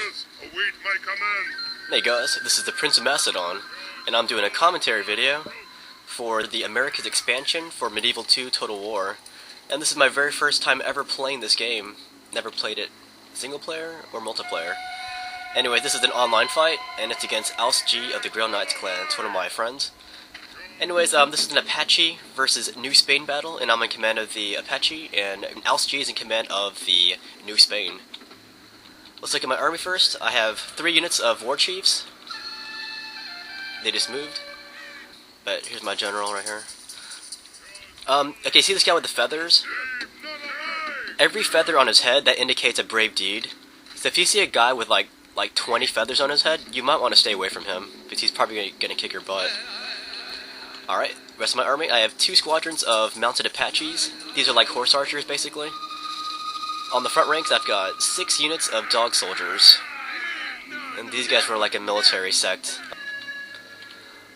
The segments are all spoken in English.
await my command. Hey guys, this is the Prince of Macedon, and I'm doing a commentary video for the America's expansion for Medieval 2 Total War. And this is my very first time ever playing this game. Never played it single player or multiplayer. Anyway, this is an online fight, and it's against Apache of the Grailknights clan. It's one of my friends. Anyways, this is an Apache versus New Spain battle, and I'm in command of the Apache, and Apache is in command of the New Spain. Let's look at my army first. I have 3 units of war chiefs. They just moved. But here's my general right here. Okay, see this guy with the feathers? Every feather on his head, that indicates a brave deed. So if you see a guy with like 20 feathers on his head, you might want to stay away from him, because he's probably going to kick your butt. Alright, rest of my army, I have 2 squadrons of mounted Apaches. These are like horse archers, basically. On the front ranks, I've got 6 units of dog soldiers. And these guys were like a military sect.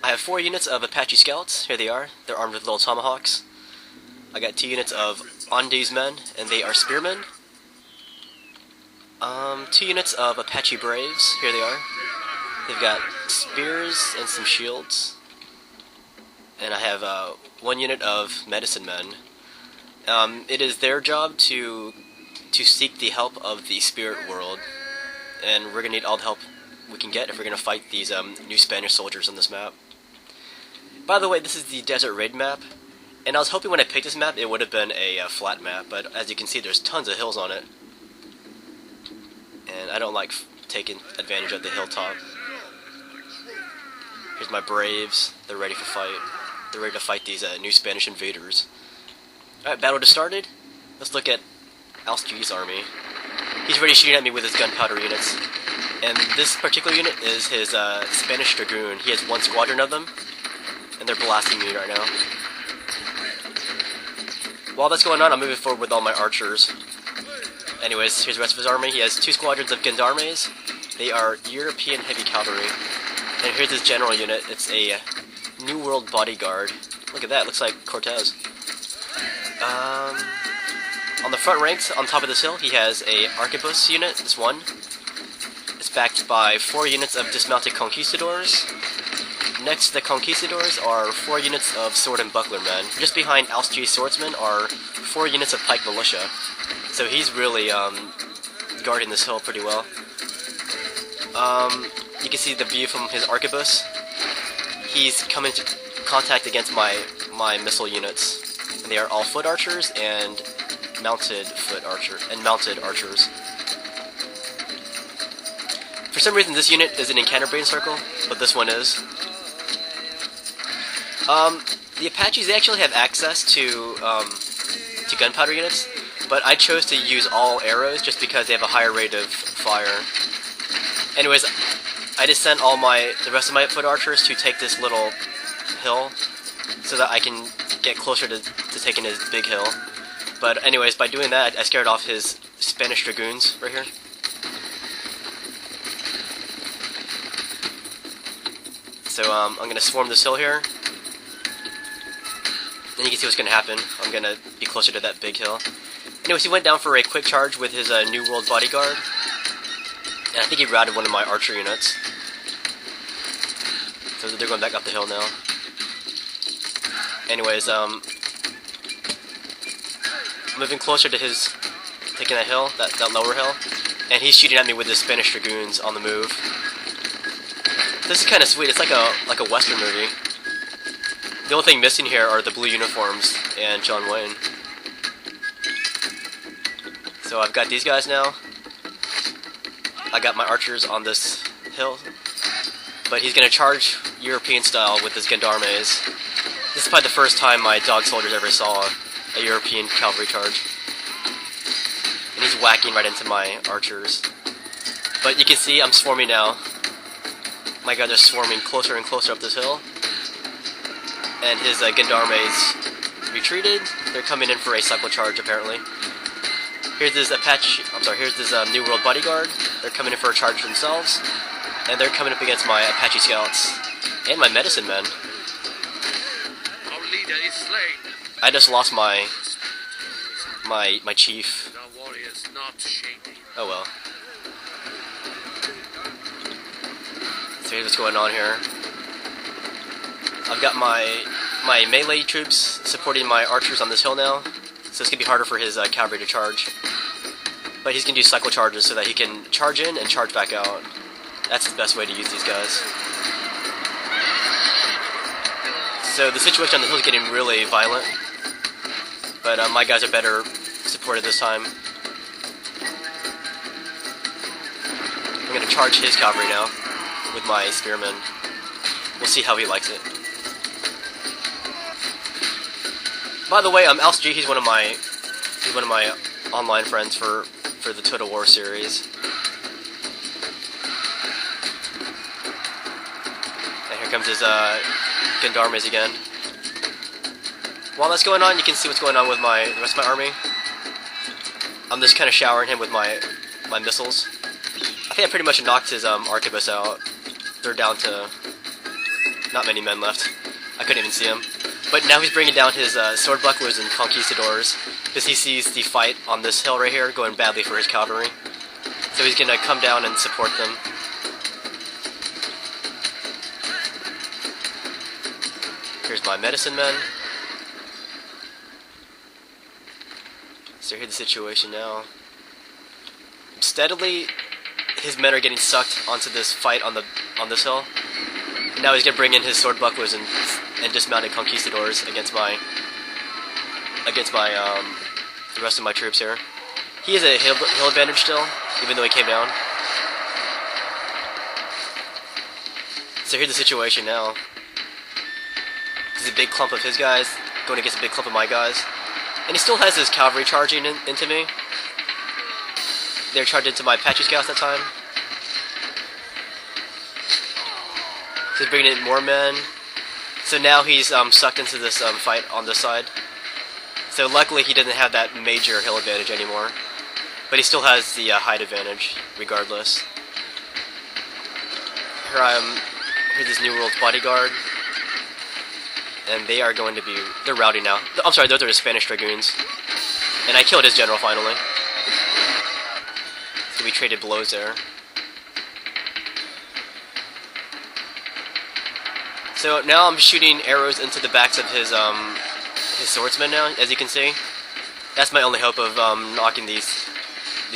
I have 4 units of Apache scouts. Here they are. They're armed with little tomahawks. I got 2 units of Andes men, and they are spearmen. 2 units of Apache braves. Here they are. They've got spears and some shields. And I have 1 unit of medicine men. It is their job to seek the help of the spirit world, and we're going to need all the help we can get if we're going to fight these new Spanish soldiers on this map. By the way, this is the Desert Raid map, and I was hoping when I picked this map it would have been a flat map, but as you can see there's tons of hills on it, and I don't like taking advantage of the hilltop. Here's my braves. They're ready for fight. They're ready to fight these new Spanish invaders. Alright, battle just started. Let's look at Apache's army. He's already shooting at me with his gunpowder units. And this particular unit is his Spanish Dragoon. He has 1 squadron of them, and they're blasting me right now. While that's going on, I'm moving forward with all my archers. Anyways, here's the rest of his army. He has 2 squadrons of gendarmes. They are European heavy cavalry. And here's his general unit. It's a New World bodyguard. Look at that, looks like Cortez. On the front ranks, on top of this hill, he has a arquebus unit, this one. It's backed by 4 units of dismounted conquistadors. Next to the conquistadors are 4 units of sword and buckler men. Just behind Apache's swordsmen are 4 units of pike militia. So he's really guarding this hill pretty well. You can see the view from his arquebus. He's come into contact against my missile units. And they are all foot archers and mounted archers. For some reason this unit isn't in Canterbury Circle, but this one is. The Apaches, they actually have access to gunpowder units, but I chose to use all arrows just because they have a higher rate of fire. Anyways, I just sent the rest of my foot archers to take this little hill so that I can get closer to taking his big hill. But anyways, by doing that, I scared off his Spanish Dragoons right here. So I'm going to swarm this hill here. And you can see what's going to happen. I'm going to be closer to that big hill. Anyways, he went down for a quick charge with his New World bodyguard. And I think he routed one of my archer units. So they're going back up the hill now. Anyways, moving closer to his, taking that hill, that lower hill, and he's shooting at me with his Spanish Dragoons on the move. This is kind of sweet. It's like a Western movie. The only thing missing here are the blue uniforms and John Wayne. So I've got these guys now. I got my archers on this hill, but he's going to charge European style with his gendarmes. This is probably the first time my dog soldiers ever saw a European cavalry charge. And he's whacking right into my archers. But you can see I'm swarming now. My guys are swarming closer and closer up this hill. And his gendarmes retreated. They're coming in for a cycle charge apparently. Here's this here's this New World bodyguard. They're coming in for a charge themselves. And they're coming up against my Apache scouts. And my medicine men. Our leader is slain. I just lost my chief. The warriors not shaking. Oh well. So here's what's going on here. I've got my melee troops supporting my archers on this hill now, so it's gonna be harder for his cavalry to charge. But he's gonna do cycle charges so that he can charge in and charge back out. That's the best way to use these guys. So the situation on the hill is getting really violent, but my guys are better supported this time. I'm gonna charge his cavalry now with my spearmen. We'll see how he likes it. By the way, Alc, he's one of my online friends for the Total War series. And here comes his gendarmes again. While that's going on, you can see what's going on with the rest of my army. I'm just kind of showering him with my missiles. I think I pretty much knocked his arquebus out. They're down to not many men left. I couldn't even see him. But now he's bringing down his sword bucklers and conquistadors because he sees the fight on this hill right here going badly for his cavalry. So he's gonna come down and support them. Here's my medicine men. So here's the situation now. Steadily, his men are getting sucked onto this fight on this hill. And now he's gonna bring in his sword bucklers and dismounted conquistadors against the rest of my troops here. He has a hill advantage still, even though he came down. So here's the situation now. This is a big clump of his guys going against a big clump of my guys. And he still has his cavalry charging into me. They're charged into my Apache scouts that time. So he's bringing in more men. So now he's sucked into this fight on this side. So luckily he doesn't have that major hill advantage anymore. But he still has the height advantage, regardless. Here's this New World's bodyguard. And they are going to be... They're routing now. I'm sorry, those are the Spanish Dragoons. And I killed his general finally. So we traded blows there. So now I'm shooting arrows into the backs of his swordsmen now, as you can see. That's my only hope of knocking these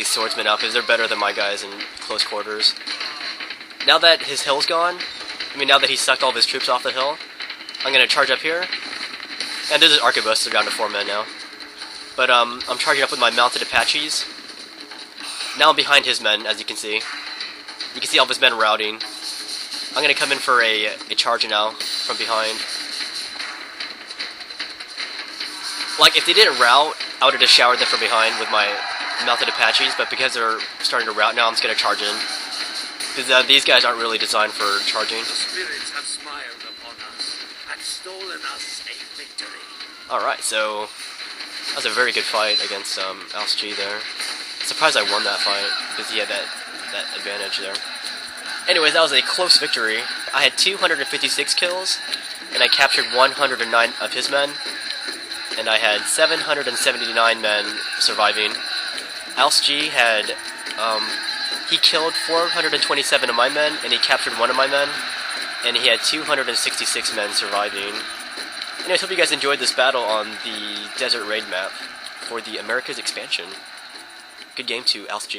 swordsmen out, because they're better than my guys in close quarters. Now that his hill's gone, now that he sucked all of his troops off the hill, I'm going to charge up here. And there's his arquebus, they're down to 4 men now. But I'm charging up with my mounted Apaches. Now I'm behind his men, as you can see. You can see all of his men routing. I'm going to come in for a charge now from behind. Like, if they didn't rout, I would have just showered them from behind with my mounted Apaches, but because they're starting to rout now, I'm just going to charge in. Because these guys aren't really designed for charging. The spirits have smiled upon us and stolen us a victory. Alright, so that was a very good fight against Alc there. Surprised I won that fight, because he had that advantage there. Anyways, that was a close victory. I had 256 kills, and I captured 109 of his men, and I had 779 men surviving. Alc had, he killed 427 of my men, and he captured 1 of my men, and he had 266 men surviving. Anyways, hope you guys enjoyed this battle on the Desert Raid map for the Americas expansion. Good game to Alc.